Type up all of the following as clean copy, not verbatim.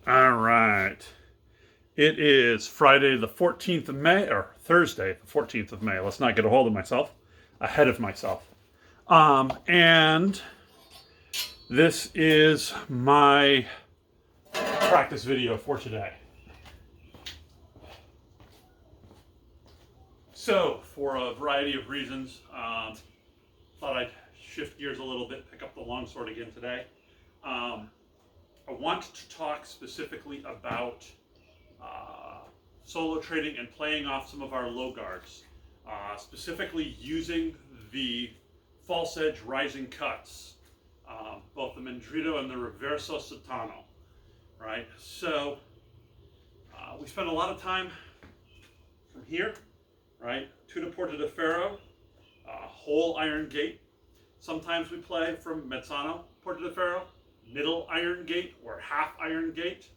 All right. It is Friday the 14th of May, or Thursday the 14th of May. Let's not get a hold of myself, ahead of myself. And this is my practice video for today. So, for a variety of reasons, thought I'd shift gears a little bit, pick up the longsword again today. I want to talk specifically about solo trading and playing off some of our low guards, specifically using the false edge rising cuts, both the Mandrito and the Reverso Sotano, right? So we spend a lot of time from here, right, to the Porta de Ferro, whole iron gate. Sometimes we play from Mezzano, Porta de Ferro, middle iron gate or half iron gate.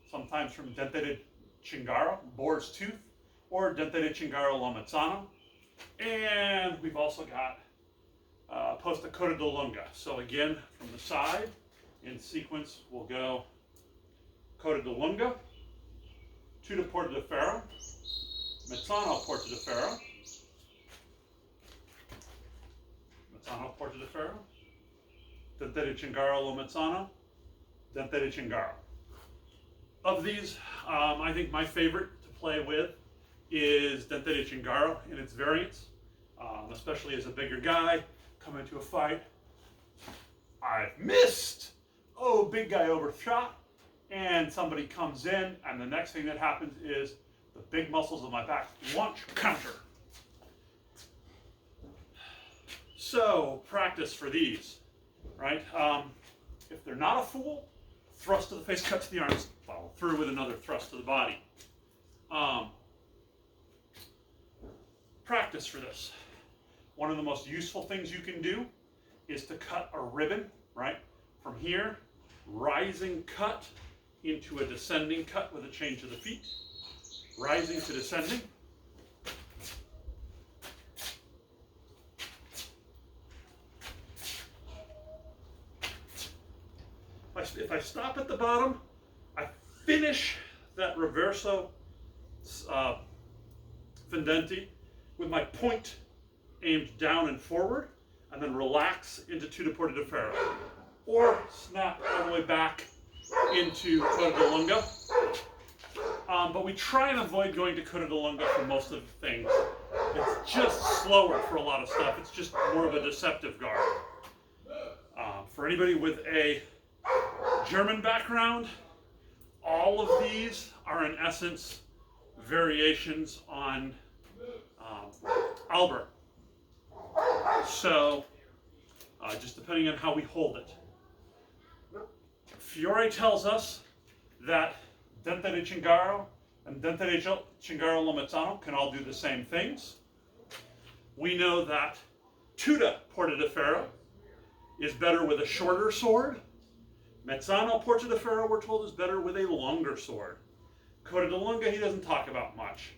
Sometimes from Dente de Cingaro, Boar's Tooth, or Dente de Cingaro La Mezzano. And we've also got Posta Coda de Lunga. So again, from the side, in sequence, we'll go Coda de Lunga, to the Porta de Ferro, Mezzano Porta de Ferro, Mezzano Porta de Ferro, Dente de Cingaro La Mezzano, Dente de Cingaro. Of these, I think my favorite to play with is Dente de Cingaro in its variants, especially as a bigger guy, come into a fight. I've missed! Oh, big guy overshot, and somebody comes in, and the next thing that happens is the big muscles of my back launch counter. So, practice for these, right? If they're not a fool, thrust to the face, cut to the arms, follow through with another thrust to the body. Practice for this. One of the most useful things you can do is to cut a ribbon, right? From here, rising cut into a descending cut with a change of the feet. Rising to descending. If I stop at the bottom, I finish that Reverso Fendenti with my point aimed down and forward, and then relax into Tuta Porta de Ferro. Or snap all the way back into Coda de Lunga. But we try and avoid going to Coda de Lunga for most of the things. It's just slower for a lot of stuff. It's just more of a deceptive guard. For anybody with a German background, all of these are in essence variations on Albert. So, just depending on how we hold it. Fiore tells us that Dente de Cingaro and Dente de Cingaro La Mezzano can all do the same things. We know that Tuta Porta de Ferro is better with a shorter sword. Mezzano Porta de Ferro, we're told, is better with a longer sword. Coda de Lunga, he doesn't talk about much.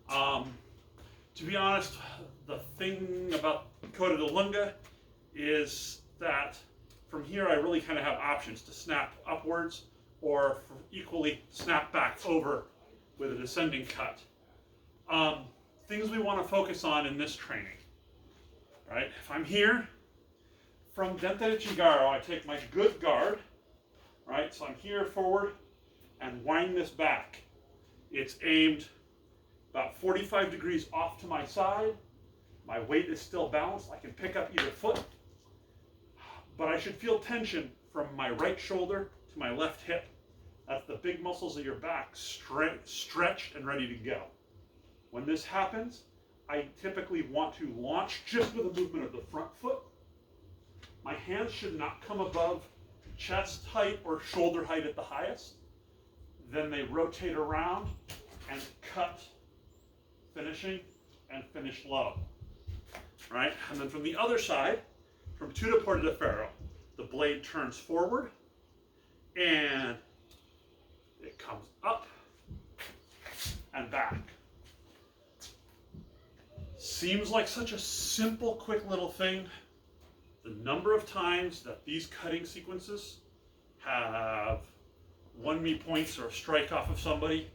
To be honest, the thing about Coda de Lunga is that from here I really kind of have options to snap upwards or equally snap back over with a descending cut. Things we want to focus on in this training, right? If I'm here, from Dente de Cingaro, I take my good guard, right? So I'm here forward and wind this back. It's aimed about 45 degrees off to my side. My weight is still balanced. I can pick up either foot, but I should feel tension from my right shoulder to my left hip. That's the big muscles of your back stretched and ready to go. When this happens, I typically want to launch just with a movement of the front foot. My hands should not come above chest height or shoulder height at the highest. Then they rotate around and cut, finishing, and finish low. Right? And then from the other side, from Tuta Porta de Ferro, the blade turns forward and it comes up and back. Seems like such a simple, quick little thing. The number of times that these cutting sequences have 1-me points or a strike off of somebody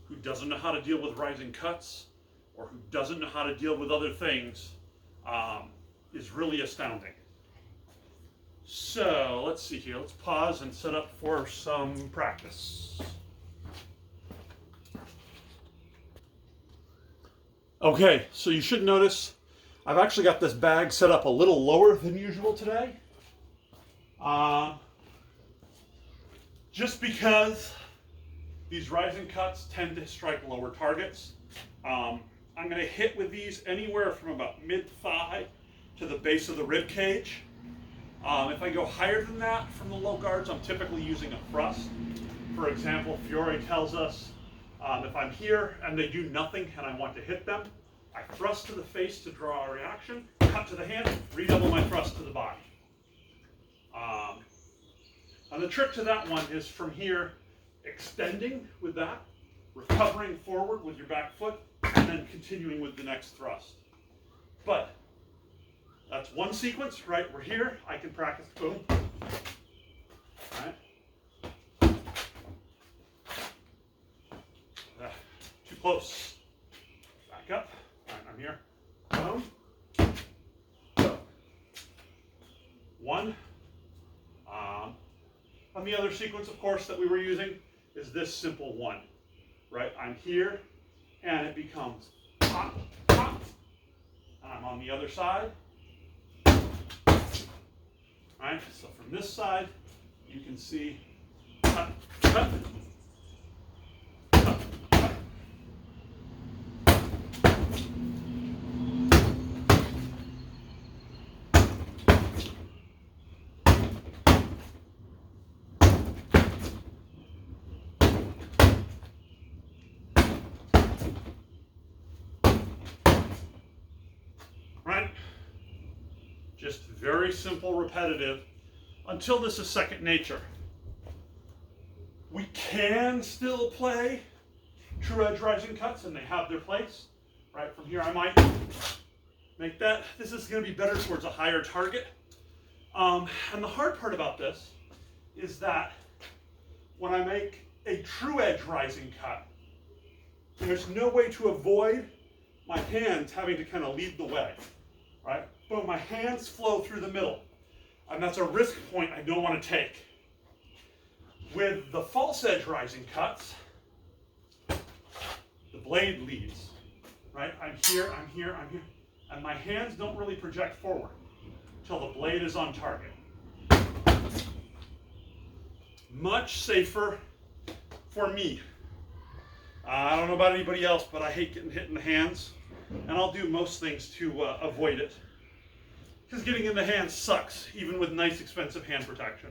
who doesn't know how to deal with rising cuts or who doesn't know how to deal with other things is really astounding. So let's see here. Let's pause and set up for some practice. Okay, so you should notice I've actually got this bag set up a little lower than usual today. Just because these rising cuts tend to strike lower targets. I'm going to hit with these anywhere from about mid-thigh to the base of the rib cage. If I go higher than that from the low guards, I'm typically using a thrust. For example, Fiore tells us if I'm here and they do nothing and I want to hit them, I thrust to the face to draw a reaction, cut to the hand, redouble my thrust to the body. And the trick to that one is from here, extending with that, recovering forward with your back foot, and then continuing with the next thrust. But that's one sequence, right? We're here, I can practice, boom. All right. Too close. Back up. All right, I'm here. Boom. Boom. One. And the other sequence, of course, that we were using is this simple one, right? I'm here, and it becomes pop, pop, and I'm on the other side. Right? So from this side, you can see cut, cut, cut, cut. Right? Just very simple, repetitive, until this is second nature. We can still play true edge rising cuts, and they have their place. Right, from here I might make that. This is going to be better towards a higher target. And the hard part about this is that when I make a true edge rising cut, there's no way to avoid my hands having to kind of lead the way. Right? Boom, my hands flow through the middle. And that's a risk point I don't want to take. With the false edge rising cuts, the blade leads. Right? I'm here, I'm here, I'm here. And my hands don't really project forward until the blade is on target. Much safer for me. I don't know about anybody else, but I hate getting hit in the hands. And I'll do most things to avoid it. Because getting in the hands sucks, even with nice, expensive hand protection.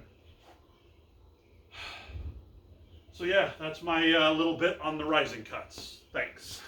So yeah, that's my little bit on the rising cuts. Thanks.